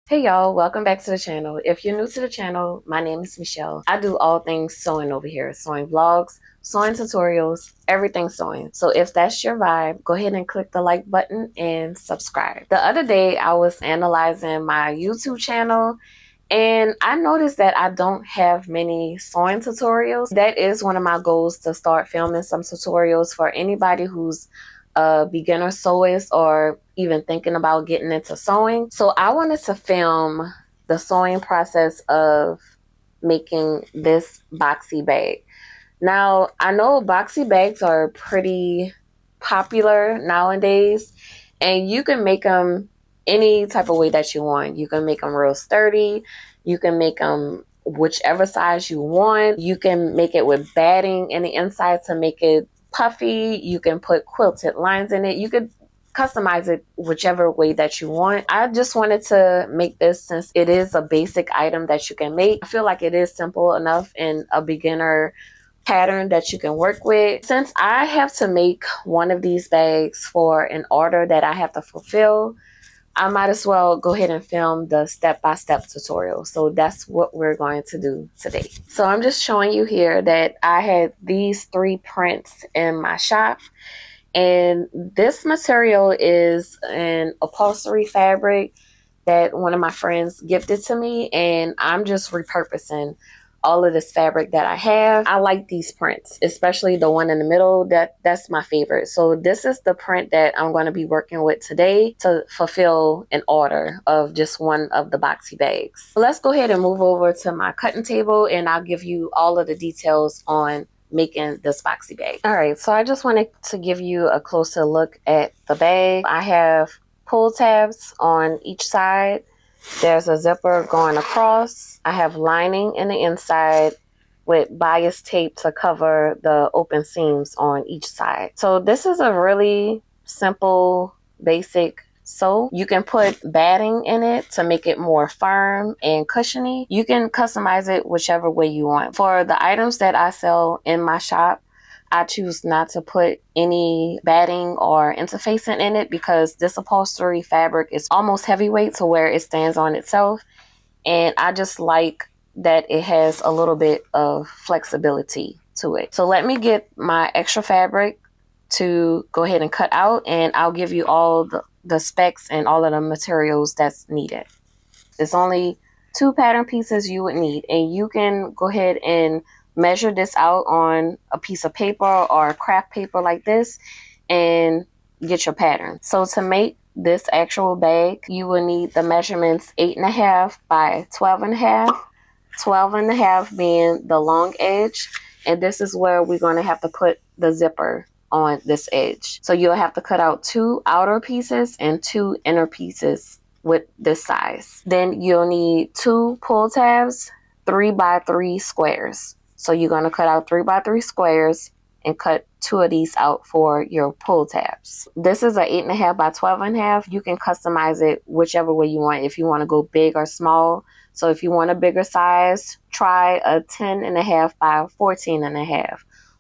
Hey y'all, welcome back to the channel. If you're new to the channel, my name is Michelle. I do all things sewing over here. Sewing vlogs, sewing tutorials, everything sewing. So if that's your vibe, go ahead and click the like button and subscribe. The other day I was analyzing my YouTube channel and I noticed that I don't have many sewing tutorials. That is one of my goals, to start filming some tutorials for anybody who's a beginner sewist or even thinking about getting into sewing. So I wanted to film the sewing process of making this boxy bag. Now, I know boxy bags are pretty popular nowadays, and you can make them any type of way that you want. You can make them real sturdy. You can make them whichever size you want. You can make it with batting in the inside to make it puffy. You can put quilted lines in it. You could customize it whichever way that you want. I just wanted to make this since it is a basic item that you can make. I feel like it is simple enough and a beginner pattern that you can work with. Since I have to make one of these bags for an order that I have to fulfill, I might as well go ahead and film the step-by-step tutorial. So that's what we're going to do today. So I'm just showing you here that I had these 3 prints in my shop. And this material is an upholstery fabric that one of my friends gifted to me, and I'm just repurposing all of this fabric that I have. I like these prints, especially the one in the middle. That's my favorite. So this is the print that I'm going to be working with today to fulfill an order of just one of the boxy bags. So let's go ahead and move over to my cutting table, and I'll give you all of the details on making this boxy bag. All right, so I just wanted to give you a closer look at the bag. I have pull tabs on each side. There's a zipper going across. I have lining in the inside with bias tape to cover the open seams on each side. So this is a really simple, basic sew. You can put batting in it to make it more firm and cushiony. You can customize it whichever way you want. For the items that I sell in my shop, I choose not to put any batting or interfacing in it because this upholstery fabric is almost heavyweight to where it stands on itself. And I just like that it has a little bit of flexibility to it. So let me get my extra fabric to go ahead and cut out, and I'll give you all the specs and all of the materials that's needed. It's only 2 pattern pieces you would need, and you can go ahead and measure this out on a piece of paper or craft paper like this and get your pattern. So to make this actual bag, you will need the measurements 8.5 by 12.5, 12.5 being the long edge, and this is where we're going to have to put the zipper on this edge. So you'll have to cut out 2 outer pieces and 2 inner pieces with this size. Then you'll need 2 pull tabs, 3 by 3 squares. So you're going to cut out 3 by 3 squares and cut 2 of these out for your pull tabs. This is a 8.5 by 12.5. You can customize it whichever way you want, if you want to go big or small. So if you want a bigger size, try a 10.5 by 14.5.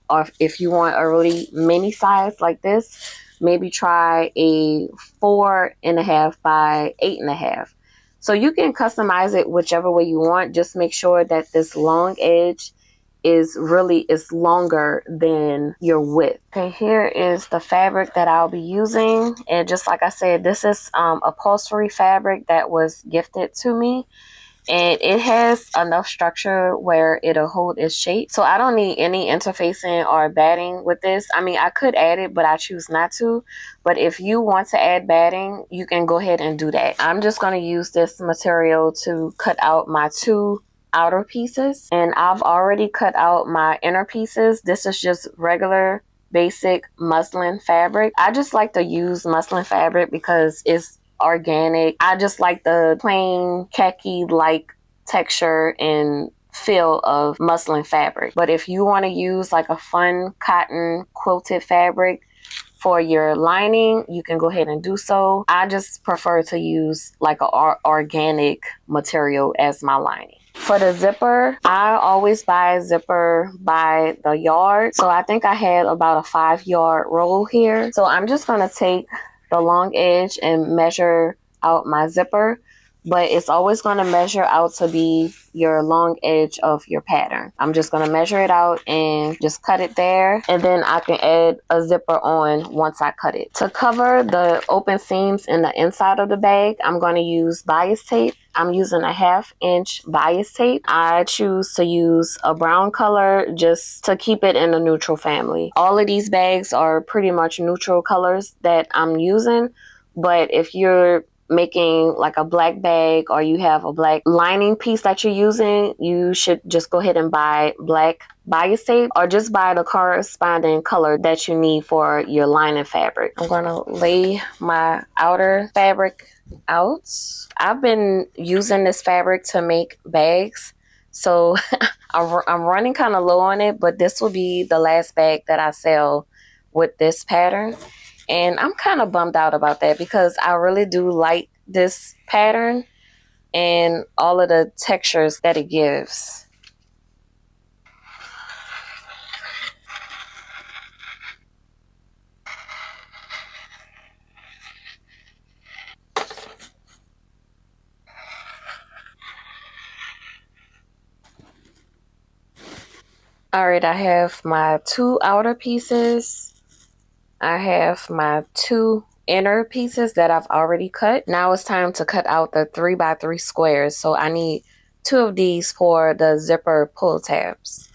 Or if you want a really mini size like this, maybe try a 4.5 by 8.5. So you can customize it whichever way you want. Just make sure that this long edge is longer than your width. Okay, here is the fabric that I'll be using, and just like I said, this is upholstery fabric that was gifted to me, and it has enough structure where it'll hold its shape. So I don't need any interfacing or batting with this. I mean, I could add it, but I choose not to. But if you want to add batting, you can go ahead and do that. I'm just going to use this material to cut out my 2 outer pieces, and I've already cut out my inner pieces. This is just regular basic muslin fabric. I just like to use muslin fabric because it's organic. I just like the plain khaki like texture and feel of muslin fabric. But if you want to use like a fun cotton quilted fabric for your lining, you can go ahead and do so. I just prefer to use like an organic material as my lining. For the zipper, I always buy a zipper by the yard. So I think I had about a 5-yard roll here. So I'm just going to take the long edge and measure out my zipper. but it's always going to measure out to be your long edge of your pattern. I'm just going to measure it out and just cut it there, and then I can add a zipper on once I cut it. To cover the open seams in the inside of the bag, I'm going to use bias tape. I'm using a 1/2 inch bias tape. I choose to use a brown color just to keep it in a neutral family. All of these bags are pretty much neutral colors that I'm using, but if you're making like a black bag or you have a black lining piece that you're using, you should just go ahead and buy black bias tape, or just buy the corresponding color that you need for your lining fabric. I'm gonna lay my outer fabric out. I've been using this fabric to make bags, so I'm running kind of low on it, but this will be the last bag that I sell with this pattern. And I'm kind of bummed out about that because I really do like this pattern and all of the textures that it gives. All right, I have my 2 outer pieces. I have my 2 inner pieces that I've already cut. Now it's time to cut out the 3x3 squares. So I need 2 of these for the zipper pull tabs.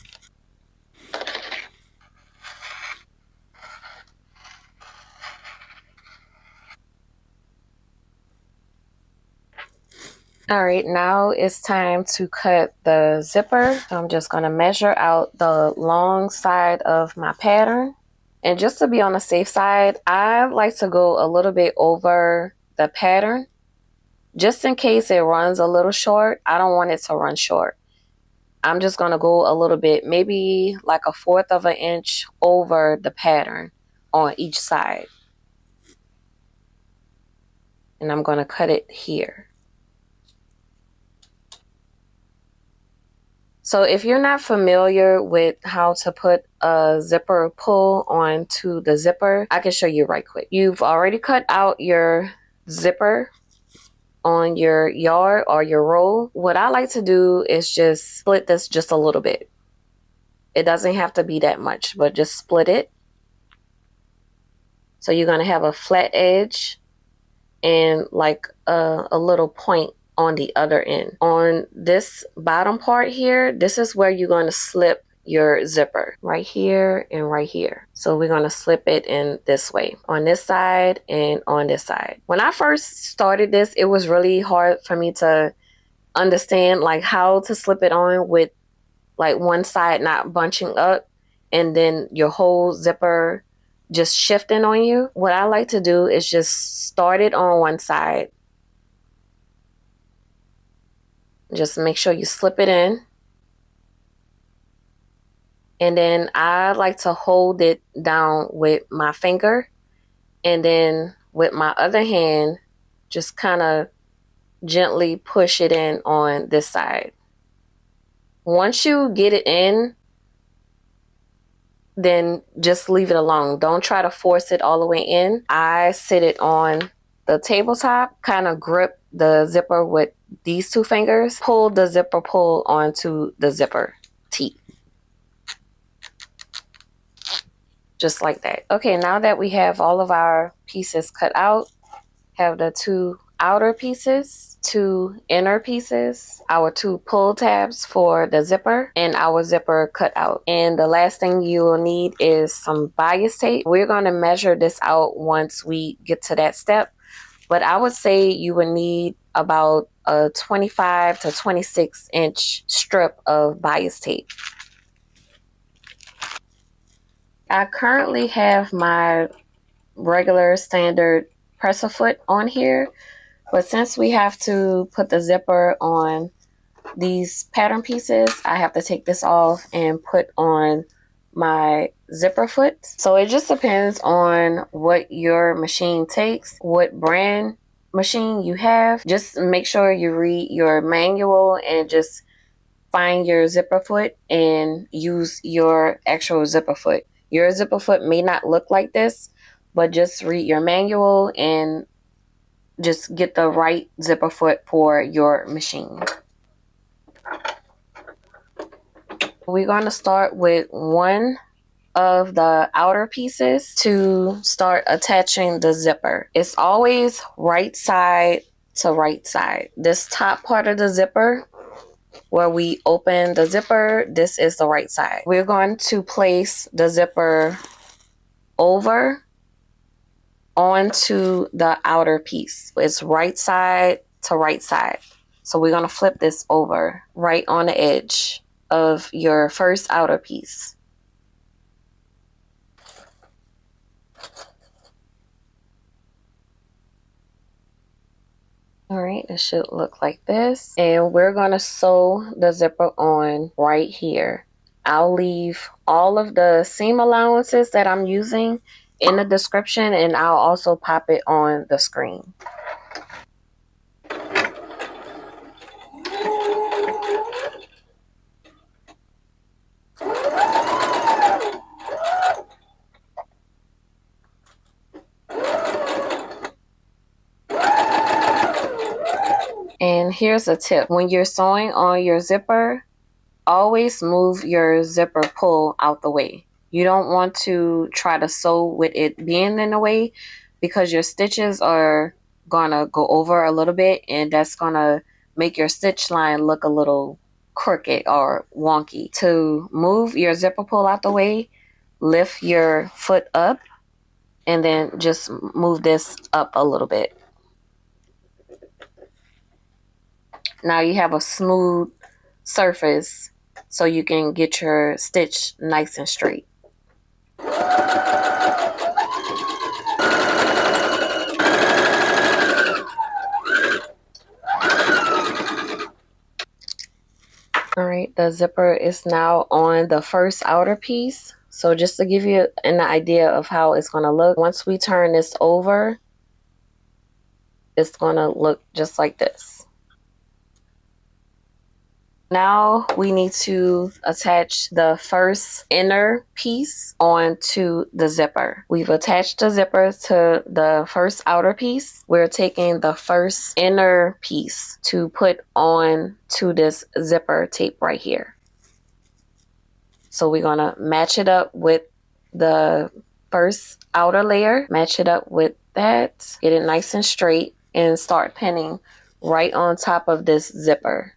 All right, now it's time to cut the zipper. So I'm just going to measure out the long side of my pattern. And just to be on the safe side, I like to go a little bit over the pattern. Just in case it runs a little short, I don't want it to run short. I'm just going to go a little bit, maybe like a 1/4 of an inch over the pattern on each side. And I'm going to cut it here. So if you're not familiar with how to put a zipper pull onto the zipper, I can show you right quick. You've already cut out your zipper on your yard or your roll. What I like to do is just split this just a little bit. It doesn't have to be that much, but just split it. So you're going to have a flat edge and like a little point on the other end. On this bottom part here, this is where you're going to slip your zipper, right here and right here. So we're going to slip it in this way on this side and on this side. When I first started this, it was really hard for me to understand like how to slip it on with like one side not bunching up and then your whole zipper just shifting on you. What I like to do is just start it on one side. Just make sure you slip it in. And then I like to hold it down with my finger. And then with my other hand, just kind of gently push it in on this side. Once you get it in, then just leave it alone. Don't try to force it all the way in. I sit it on the tabletop, kind of grip the zipper with these 2 fingers, pull the zipper pull onto the zipper teeth. Just like that. Okay, now that we have all of our pieces cut out, have the 2 outer pieces, 2 inner pieces, our 2 pull tabs for the zipper, and our zipper cut out. And the last thing you will need is some bias tape. We're going to measure this out once we get to that step, but I would say you would need about a 25 to 26 inch strip of bias tape. I currently have my regular standard presser foot on here, but since we have to put the zipper on these pattern pieces, I have to take this off and put on my zipper foot. So it just depends on what your machine takes, what brand machine you have. Just make sure you read your manual and just find your zipper foot and use your actual zipper foot. Your zipper foot may not look like this, but just read your manual and just get the right zipper foot for your machine. We're going to start with one of the outer pieces to start attaching the zipper. It's always right side to right side. This top part of the zipper where we open the zipper, this is the right side. We're going to place the zipper over onto the outer piece. It's right side to right side. So we're going to flip this over right on the edge of your first outer piece. All right, it should look like this. And we're going to sew the zipper on right here. I'll leave all of the seam allowances that I'm using in the description, and I'll also pop it on the screen. And here's a tip. When you're sewing on your zipper, always move your zipper pull out the way. You don't want to try to sew with it being in the way, because your stitches are gonna go over a little bit, and that's gonna make your stitch line look a little crooked or wonky. To move your zipper pull out the way, lift your foot up and then just move this up a little bit. Now you have a smooth surface so you can get your stitch nice and straight. All right, the zipper is now on the first outer piece. So just to give you an idea of how it's going to look, once we turn this over, it's going to look just like this. Now we need to attach the first inner piece onto the zipper. We've attached the zipper to the first outer piece. We're taking the first inner piece to put on to this zipper tape right here. So we're gonna match it up with the first outer layer, match it up with that, get it nice and straight, and start pinning right on top of this zipper.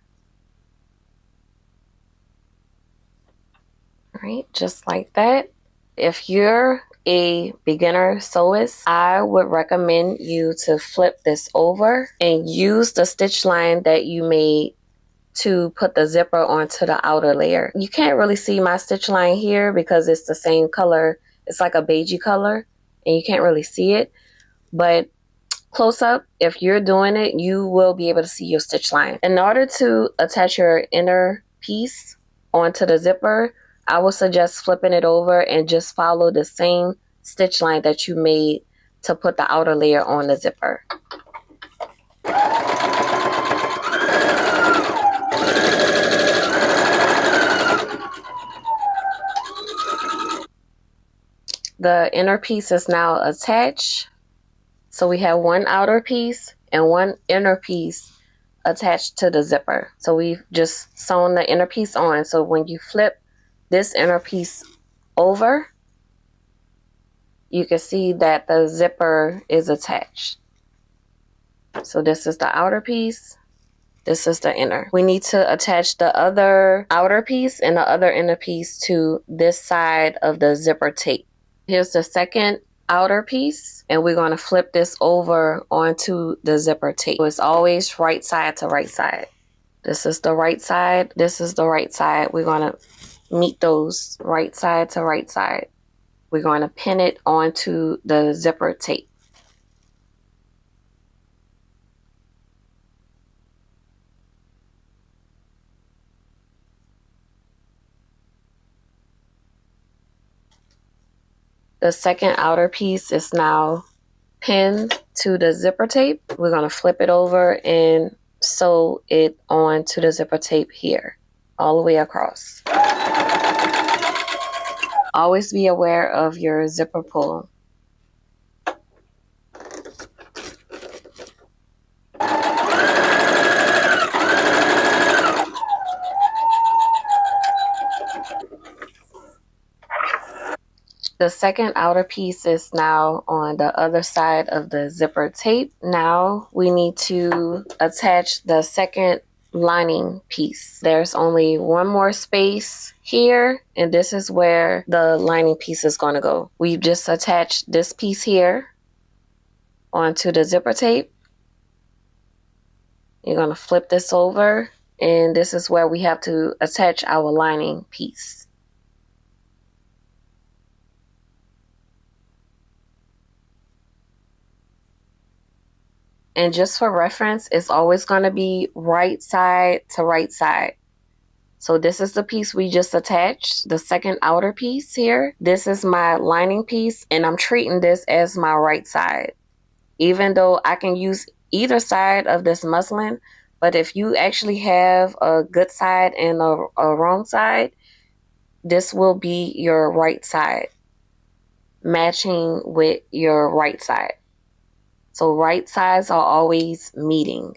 Right, just like that. If you're a beginner sewist, I would recommend you to flip this over and use the stitch line that you made to put the zipper onto the outer layer. You can't really see my stitch line here because it's the same color. It's like a beigey color and you can't really see it, but close up, if you're doing it, you will be able to see your stitch line. In order to attach your inner piece onto the zipper, I would suggest flipping it over and just follow the same stitch line that you made to put the outer layer on the zipper. The inner piece is now attached. So we have one outer piece and one inner piece attached to the zipper. So we've just sewn the inner piece on. So when you flip this inner piece over, you can see that the zipper is attached. So this is the outer piece, this is the inner. We need to attach the other outer piece and the other inner piece to this side of the zipper tape. Here's the second outer piece, and we're going to flip this over onto the zipper tape. So it's always right side to right side. This is the right side, this is the right side. We're going to meet those right side to right side. We're going to pin it onto the zipper tape. The second outer piece is now pinned to the zipper tape. We're going to flip it over and sew it onto the zipper tape here, all the way across. Always be aware of your zipper pull. The second outer piece is now on the other side of the zipper tape. Now we need to attach the second lining piece. There's only one more space here, and this is where the lining piece is going to go. We've just attached this piece here onto the zipper tape. You're going to flip this over, and this is where we have to attach our lining piece. And just for reference, it's always going to be right side to right side. So this is the piece we just attached, the second outer piece here. This is my lining piece, and I'm treating this as my right side. Even though I can use either side of this muslin, but if you actually have a good side and a wrong side, this will be your right side, matching with your right side. So right sides are always meeting.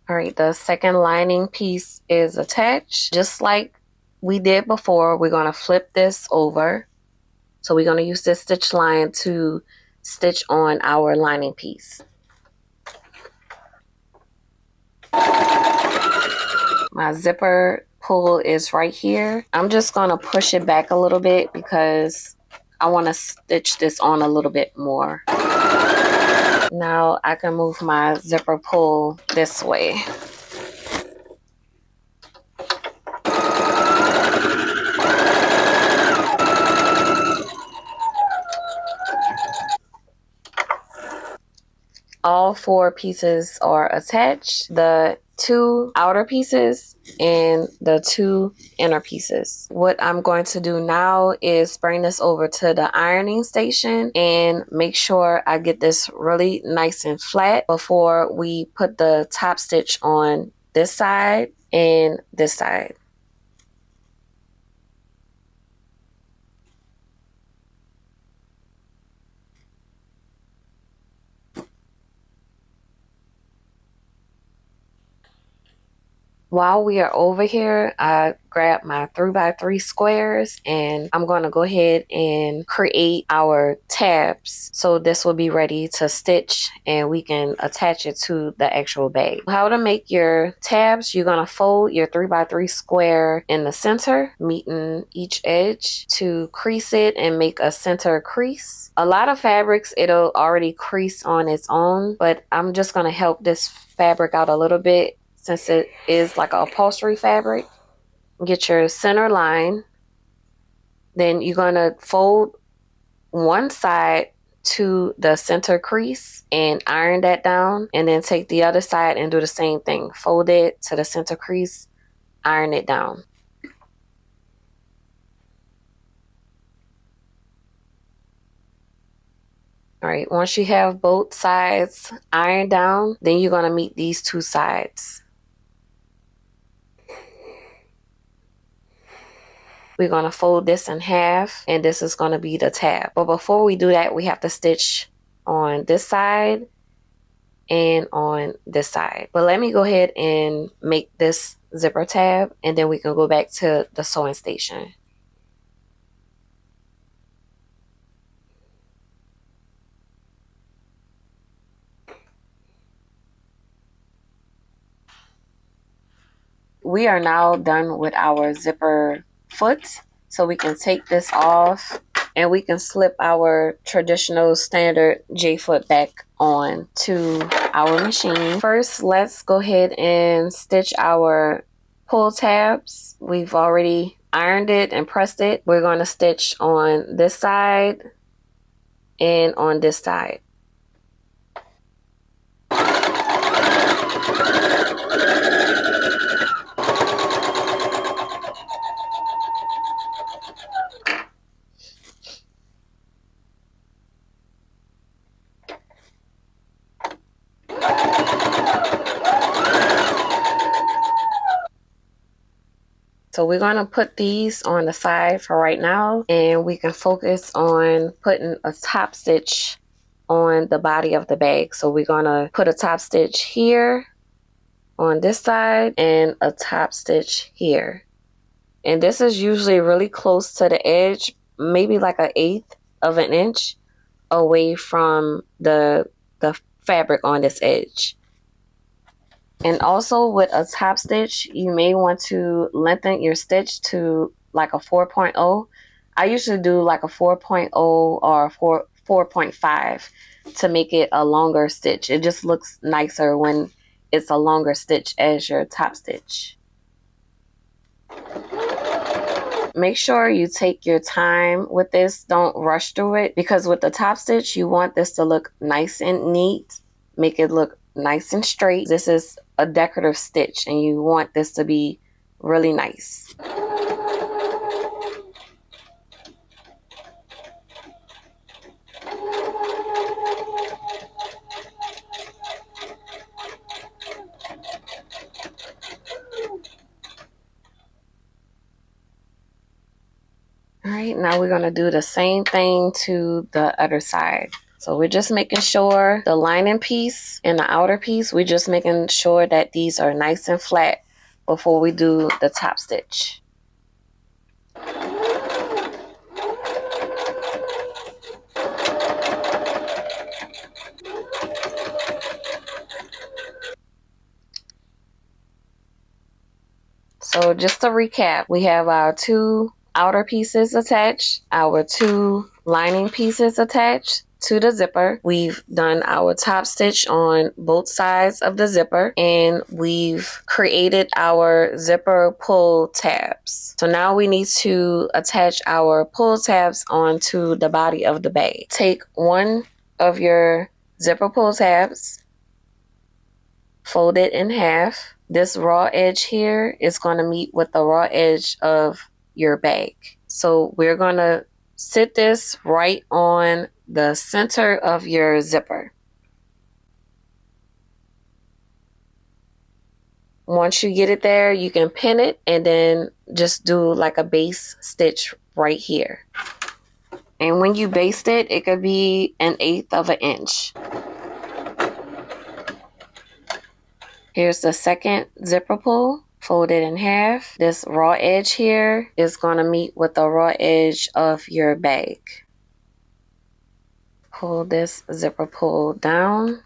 All right, the second lining piece is attached. Just like we did before, we're going to flip this over. So we're going to use this stitch line to stitch on our lining piece. My zipper pull is right here. I'm just going to push it back a little bit because I want to stitch this on a little bit more. Now I can move my zipper pull this way. All four pieces are attached. The two outer pieces and the two inner pieces. What I'm going to do now is bring this over to the ironing station and make sure I get this really nice and flat before we put the top stitch on this side and this side. While we are over here, I grabbed my 3x3 squares and I'm going to go ahead and create our tabs. So this will be ready to stitch and we can attach it to the actual bag. How to make your tabs: you're going to fold your 3x3 square in the center, meeting each edge to crease it and make a center crease. A lot of fabrics, it'll already crease on its own, but I'm just going to help this fabric out a little bit since it is like an upholstery fabric. Get your center line. Then you're going to fold one side to the center crease and iron that down. And then take the other side and do the same thing. Fold it to the center crease, iron it down. All right, once you have both sides ironed down, then you're going to meet these two sides. We're going to fold this in half, and this is going to be the tab. But before we do that, we have to stitch on this side and on this side. But let me go ahead and make this zipper tab, and then we can go back to the sewing station. We are now done with our zipper foot, so we can take this off and we can slip our traditional standard J-foot back on to our machine. First, let's go ahead and stitch our pull tabs. We've already ironed it and pressed it. We're going to stitch on this side and on this side. So we're going to put these on the side for right now, and we can focus on putting a top stitch on the body of the bag. So we're going to put a top stitch here on this side and a top stitch here. And this is usually really close to the edge, maybe like an eighth of an inch away from the fabric on this edge. And also with a top stitch, you may want to lengthen your stitch to like a 4.0. I usually do like a 4.0 or 4.5 to make it a longer stitch. It just looks nicer when it's a longer stitch as your top stitch. Make sure you take your time with this. Don't rush through it, because with the top stitch, you want this to look nice and neat. Make it look nice and straight. This is a decorative stitch and you want this to be really nice. Alright, now we're going to do the same thing to the other side. So we're just making sure the lining piece and the outer piece, we're just making sure that these are nice and flat before we do the top stitch. So just to recap, we have our two outer pieces attached, our two lining pieces attached to the zipper. We've done our top stitch on both sides of the zipper, and we've created our zipper pull tabs. So now we need to attach our pull tabs onto the body of the bag. Take one of your zipper pull tabs, fold it in half. This raw edge here is going to meet with the raw edge of your bag. So we're going to sit this right on the center of your zipper. Once you get it there, you can pin it and then just do like a base stitch right here. And when you baste it, it could be 1/8 of an inch. Here's the second zipper pull. Fold it in half. This raw edge here is going to meet with the raw edge of your bag. Pull this zipper pull down.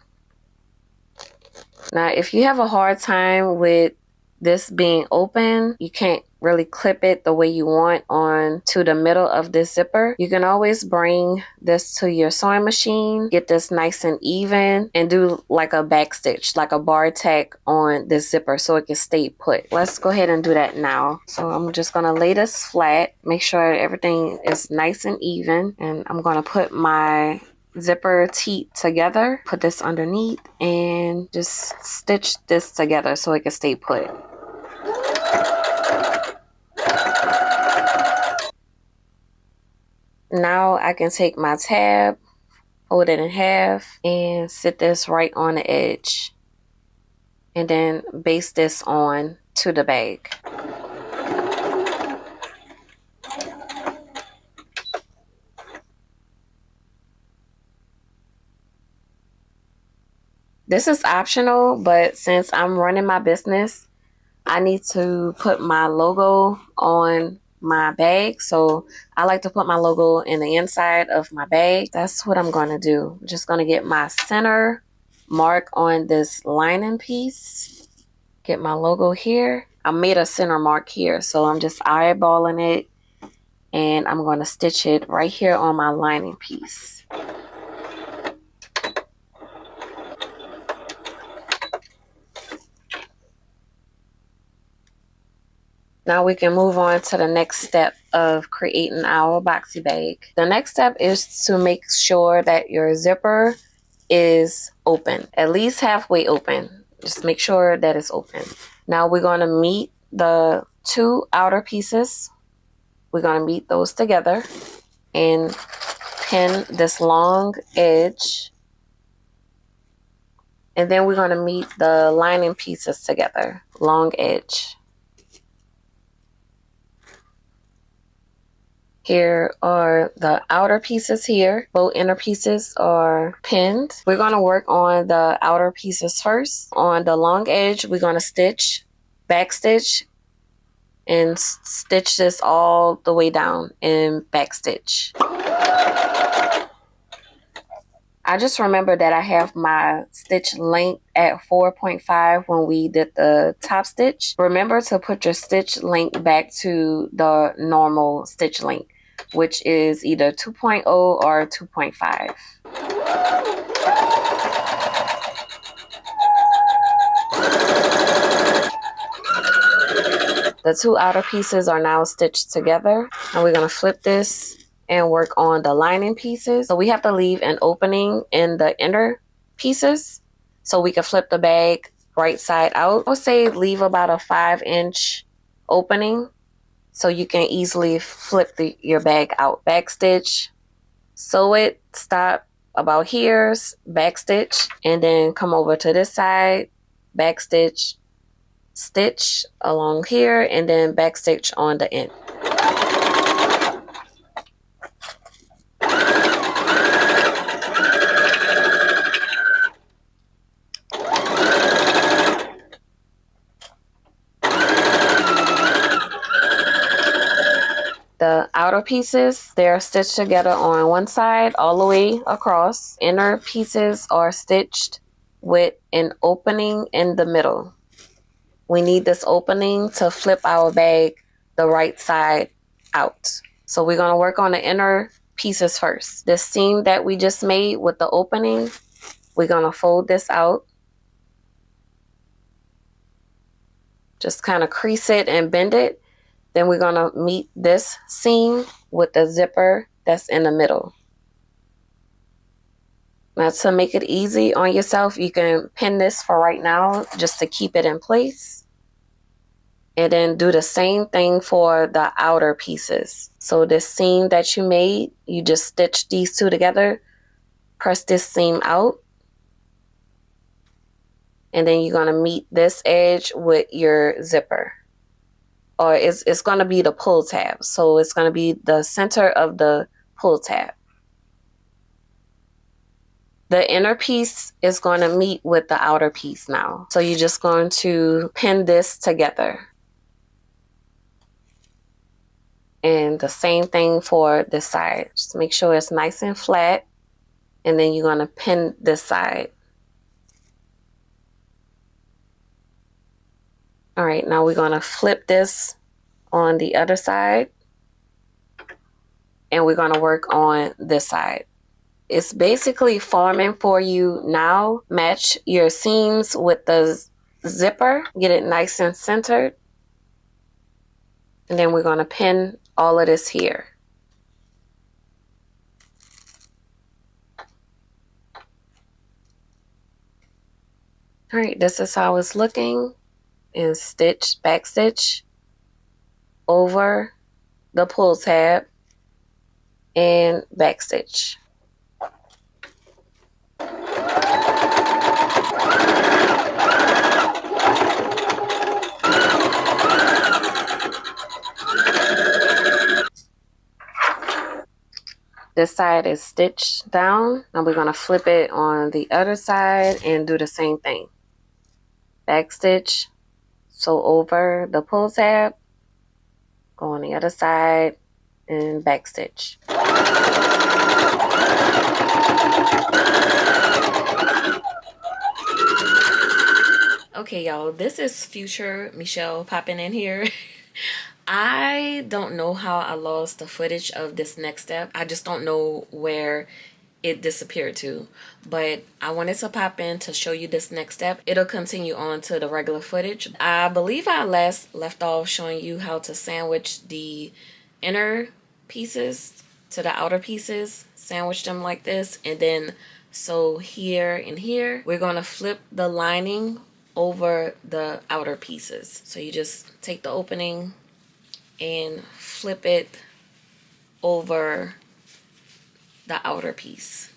Now, if you have a hard time with this being open, you can't really clip it the way you want on to the middle of this zipper, you can always bring this to your sewing machine, get this nice and even, and do like a back stitch, like a bar tack on this zipper so it can stay put. Let's go ahead and do that now. So I'm just gonna lay this flat, make sure everything is nice and even, and I'm gonna put my zipper teeth together, put this underneath, and just stitch this together so it can stay put. Now I can take my tab, fold it in half, and sit this right on the edge, and then baste this on to the bag. This is optional, but since I'm running my business, I need to put my logo on my bag. So I like to put my logo in the inside of my bag. That's what I'm going to do. I'm just going to get my center mark on this lining piece. Get my logo here. I made a center mark here, so I'm just eyeballing it, and I'm going to stitch it right here on my lining piece. Now we can move on to the next step of creating our boxy bag. The next step is to make sure that your zipper is open, at least halfway open. Just make sure that it's open. Now we're going to meet the two outer pieces. We're going to meet those together and pin this long edge. And then we're going to meet the lining pieces together, long edge. Here are the outer pieces here. Both inner pieces are pinned. We're going to work on the outer pieces first. On the long edge, we're going to stitch, back stitch, and stitch this all the way down and back stitch. I just remember that I have my stitch length at 4.5 when we did the top stitch. Remember to put your stitch length back to the normal stitch length, which is either 2.0 or 2.5. The two outer pieces are now stitched together. And we're going to flip this and work on the lining pieces. So we have to leave an opening in the inner pieces so we can flip the bag right side out. I would say leave about a 5-inch opening so you can easily flip your bag out. Back stitch, sew it, stop about here, back stitch, and then come over to this side, back stitch, stitch along here, and then back stitch on the end. The outer pieces, they're stitched together on one side all the way across. Inner pieces are stitched with an opening in the middle. We need this opening to flip our bag the right side out. So we're going to work on the inner pieces first. This seam that we just made with the opening, we're going to fold this out. Just kind of crease it and bend it. Then we're going to meet this seam with the zipper that's in the middle. Now, to make it easy on yourself, you can pin this for right now just to keep it in place. And then do the same thing for the outer pieces. So this seam that you made, you just stitch these two together, press this seam out. And then you're going to meet this edge with your zipper. Or it's going to be the pull tab. So it's going to be the center of the pull tab. The inner piece is going to meet with the outer piece now. So you're just going to pin this together. And the same thing for this side. Just make sure it's nice and flat. And then you're going to pin this side. All right, now we're going to flip this on the other side. And we're going to work on this side. It's basically forming for you now. Match your seams with the zipper. Get it nice and centered. And then we're going to pin all of this here. All right, this is how it's looking. And stitch, back stitch over the pull tab and back stitch. This side is stitched down. Now we're going to flip it on the other side and do the same thing. Back stitch, so over the pull tab, go on the other side and back stitch. Okay, y'all, this is future Michelle popping in here. I don't know how I lost the footage of this next step. I just don't know where it disappeared to, but I wanted to pop in to show you this next step. It'll continue on to the regular footage. I believe I last left off showing you how to sandwich the inner pieces to the outer pieces, sandwich them like this, and then sew here and here. We're going to flip the lining over the outer pieces. So you just take the opening and flip it over the outer piece.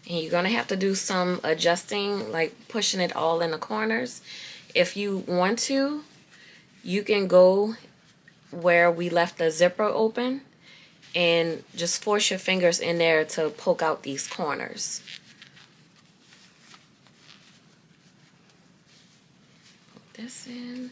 And you're going to have to do some adjusting, like pushing it all in the corners. If you want to, you can go where we left the zipper open and just force your fingers in there to poke out these corners. this in.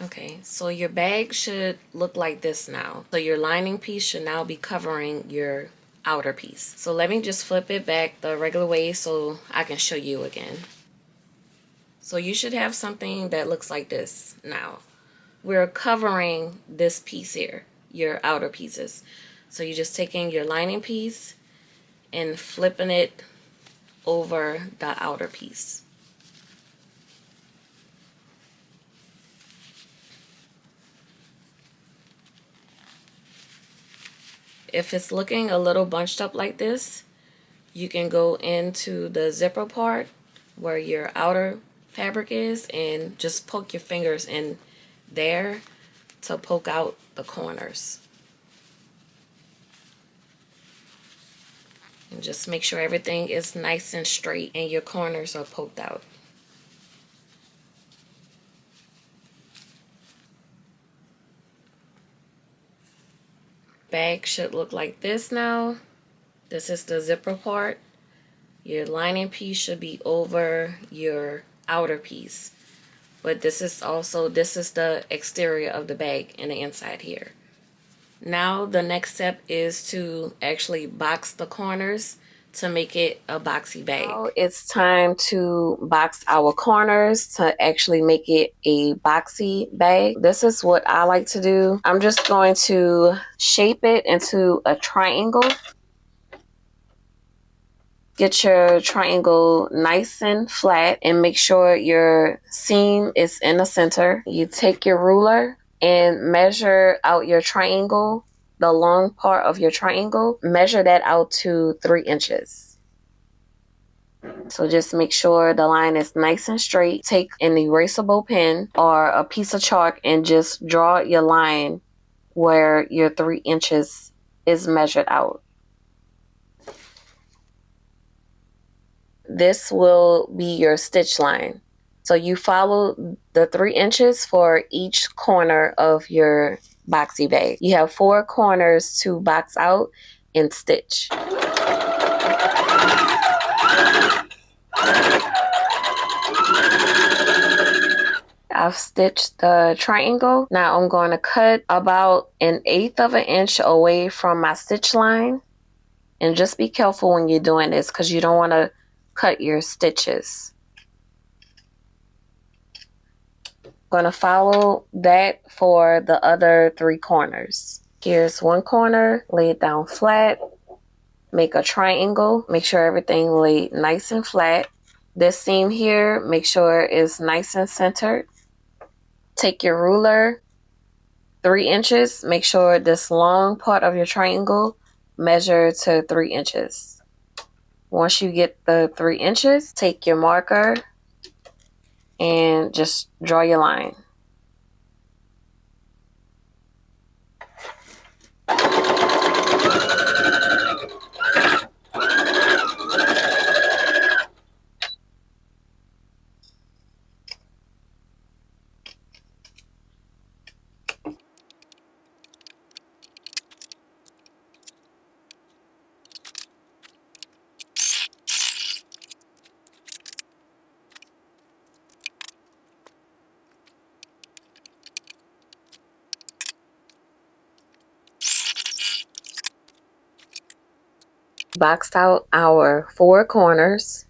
Okay, so your bag should look like this now. So your lining piece should now be covering your outer piece. So let me just flip it back the regular way so I can show you again. So you should have something that looks like this now. We're covering this piece here, your outer pieces. So you're just taking your lining piece and flipping it over the outer piece. If it's looking a little bunched up like this, you can go into the zipper part where your outer fabric is and just poke your fingers in there to poke out the corners. And just make sure everything is nice and straight and your corners are poked out. Bag should look like this now. This is the zipper part. Your lining piece should be over your outer piece. But this is the exterior of the bag and the inside here. Now the next step is to actually box the corners to make it a boxy bag. Now it's time to box our corners to actually make it a boxy bag. This is what I like to do. I'm just going to shape it into a triangle. Get your triangle nice and flat and make sure your seam is in the center. You take your ruler and measure out your triangle, the long part of your triangle. Measure that out to 3 inches. So just make sure the line is nice and straight. Take an erasable pen or a piece of chalk and just draw your line where your 3 inches is measured out. This will be your stitch line. So you follow the 3 inches for each corner of your boxy bag. You have 4 corners to box out and stitch. I've stitched the triangle. Now I'm going to cut about 1/8 of an inch away from my stitch line. And just be careful when you're doing this because you don't want to cut your stitches. Going to follow that for the other 3 corners. Here's one corner, lay it down flat, make a triangle, make sure everything laid nice and flat. This seam here, make sure it's nice and centered. Take your ruler, 3 inches, make sure this long part of your triangle measure to 3 inches. Once you get the 3 inches, take your marker and just draw your line. Boxed out our 4 corners,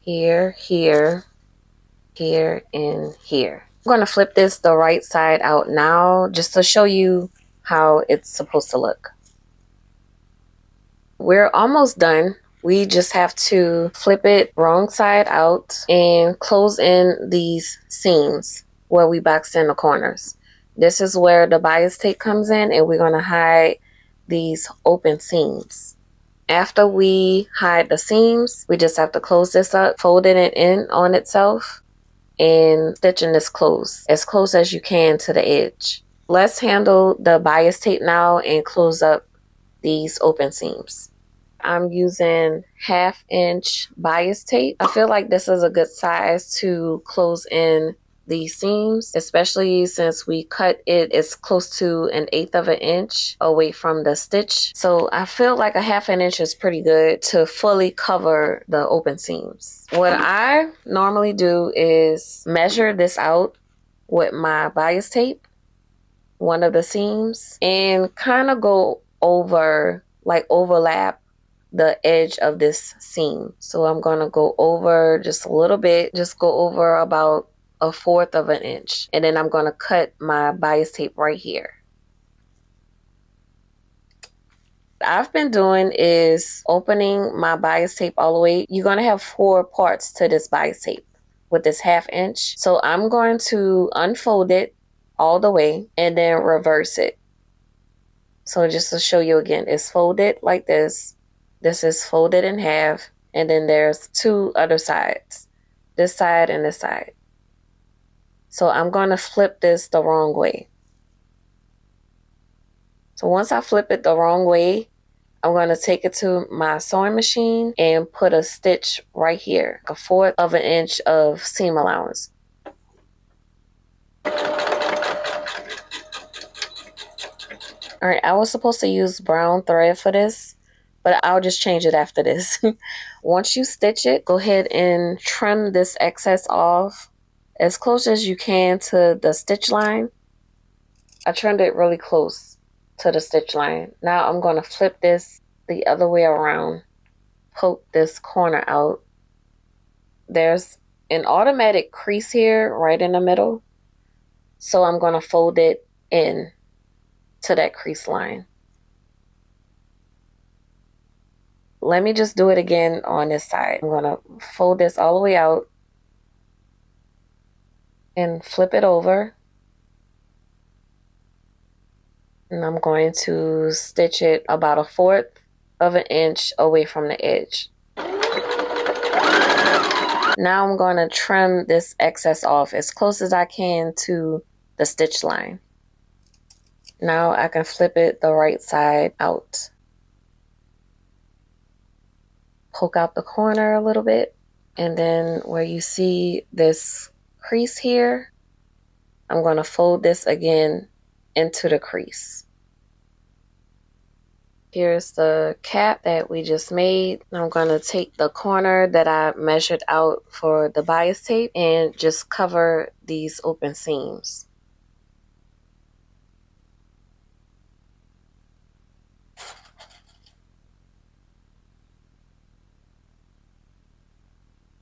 here, here, here, and here. I'm going to flip this the right side out now just to show you how it's supposed to look. We're almost done. We just have to flip it wrong side out and close in these seams where we boxed in the corners. This is where the bias tape comes in, and we're going to hide these open seams. After we hide the seams, we just have to close this up, folding it in on itself, and stitching this close as you can to the edge. Let's handle the bias tape now and close up these open seams. I'm using 1/2 inch bias tape. I feel like this is a good size to close in these seams, especially since we cut it is close to 1/8 of an inch away from the stitch. So I feel like a 1/2 inch is pretty good to fully cover the open seams. What I normally do is measure this out with my bias tape, one of the seams, and kind of go over, like overlap the edge of this seam. So I'm going to go over just a little bit, just go over about 1/4 of an inch. And then I'm going to cut my bias tape right here. What I've been doing is opening my bias tape all the way. You're going to have 4 parts to this bias tape with this 1/2 inch. So I'm going to unfold it all the way and then reverse it. So just to show you again, it's folded like this. This is folded in half, and then there's 2 other sides, this side and this side. So I'm going to flip this the wrong way. So once I flip it the wrong way, I'm going to take it to my sewing machine and put a stitch right here, 1/4 of an inch of seam allowance. Alright, I was supposed to use brown thread for this, but I'll just change it after this. Once you stitch it, go ahead and trim this excess off as close as you can to the stitch line. I trimmed it really close to the stitch line. Now I'm going to flip this the other way around, poke this corner out. There's an automatic crease here right in the middle, so I'm going to fold it in to that crease line. Let me just do it again on this side. I'm going to fold this all the way out and flip it over. And I'm going to stitch it about 1/4 of an inch away from the edge. Now I'm going to trim this excess off as close as I can to the stitch line. Now I can flip it the right side out. Poke out the corner a little bit, and then where you see this crease here, I'm going to fold this again into the crease. Here's the cap that we just made. I'm going to take the corner that I measured out for the bias tape and just cover these open seams.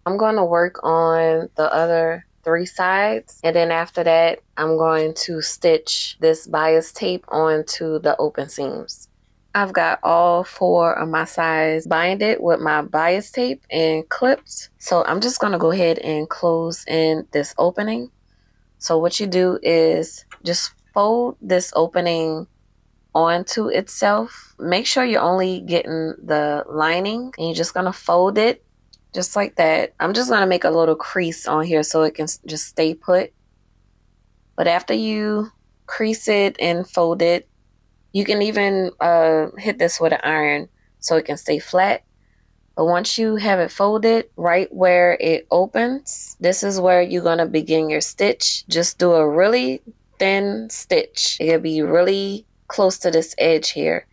I'm going to work on the other 3 sides, and then after that I'm going to stitch this bias tape onto the open seams. I've got all 4 of my sides binded with my bias tape and clipped, so I'm just going to go ahead and close in this opening. So what you do is just fold this opening onto itself. Make sure you're only getting the lining, and you're just going to fold it just like that. I'm just going to make a little crease on here so it can just stay put. But after you crease it and fold it, you can even hit this with an iron so it can stay flat. But once you have it folded, right where it opens, this is where you're going to begin your stitch. Just do a really thin stitch. It'll be really close to this edge here.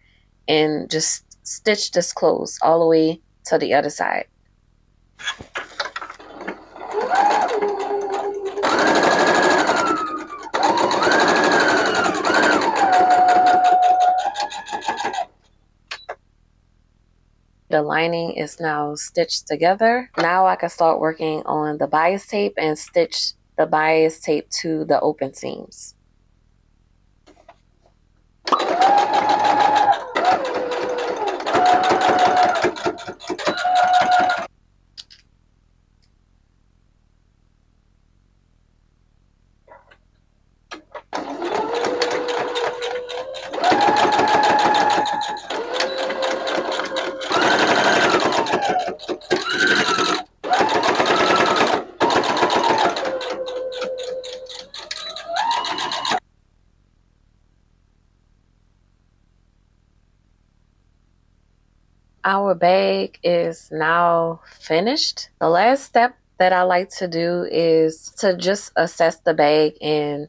And just stitch this close all the way to the other side. The lining is now stitched together. Now I can start working on the bias tape and stitch the bias tape to the open seams. Our bag is now finished. The last step that I like to do is to just assess the bag and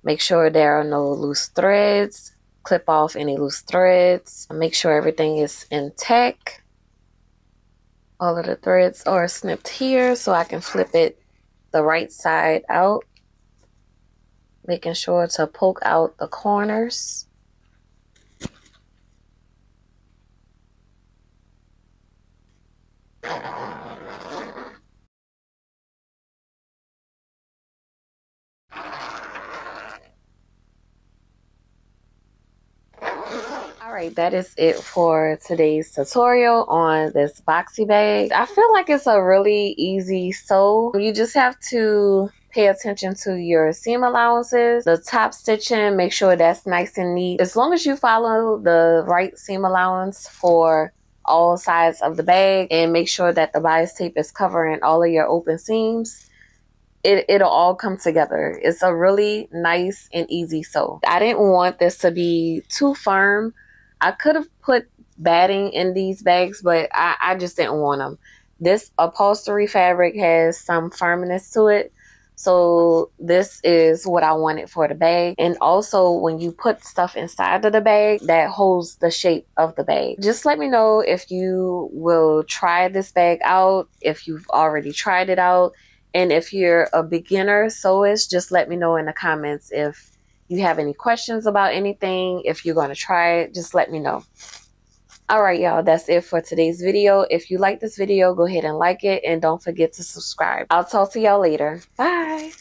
make sure there are no loose threads, clip off any loose threads, make sure everything is intact. All of the threads are snipped here so I can flip it the right side out, making sure to poke out the corners. Alright, that is it for today's tutorial on this boxy bag. I feel like it's a really easy sew. You just have to pay attention to your seam allowances, the top stitching, make sure that's nice and neat. As long as you follow the right seam allowance for all sides of the bag and make sure that the bias tape is covering all of your open seams, it'll all come together. It's a really nice and easy sew. I didn't want this to be too firm. I could have put batting in these bags, but I just didn't want them. This upholstery fabric has some firmness to it. So this is what I wanted for the bag. And also when you put stuff inside of the bag, that holds the shape of the bag. Just let me know if you will try this bag out, if you've already tried it out. And if you're a beginner sewist, just let me know in the comments if you have any questions about anything. If you're going to try it, just let me know. All right, y'all, that's it for today's video. If you like this video, go ahead and like it and don't forget to subscribe. I'll talk to y'all later. Bye.